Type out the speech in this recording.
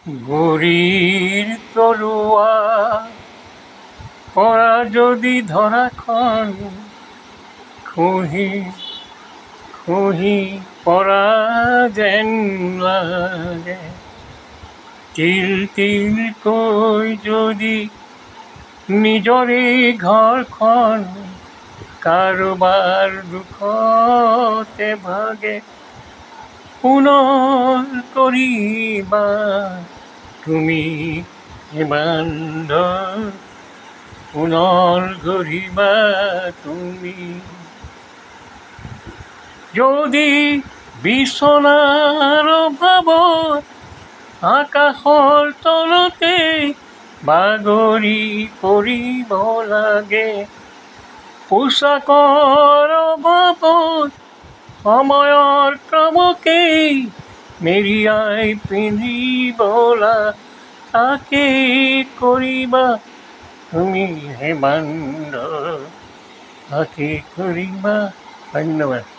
গুৰিৰ তৰুৱা পৰা যদি ধৰাখন খহি খহি পৰা যেন লাগে, তিল তিলকৈ যদি নিজৰে ঘৰখন কাৰোবাৰ দুখতে ভাগে, পুনৰ কৰিবা তুমি হে বান্ধৰ, পুনৰ গঢ়িবা তুমি। যদি বিচনাৰ অভাৱত আকাশৰ তলতে বাগৰি পৰিব লাগে, পোচাকৰ অভাৱত সময়ৰ ক্ৰমকেই মেৰিয়াই পিন্ধিব তাকেই কৰিবা তুমি হে বান্ধৰ, তাকেই কৰিবা। ধন্যবাদ।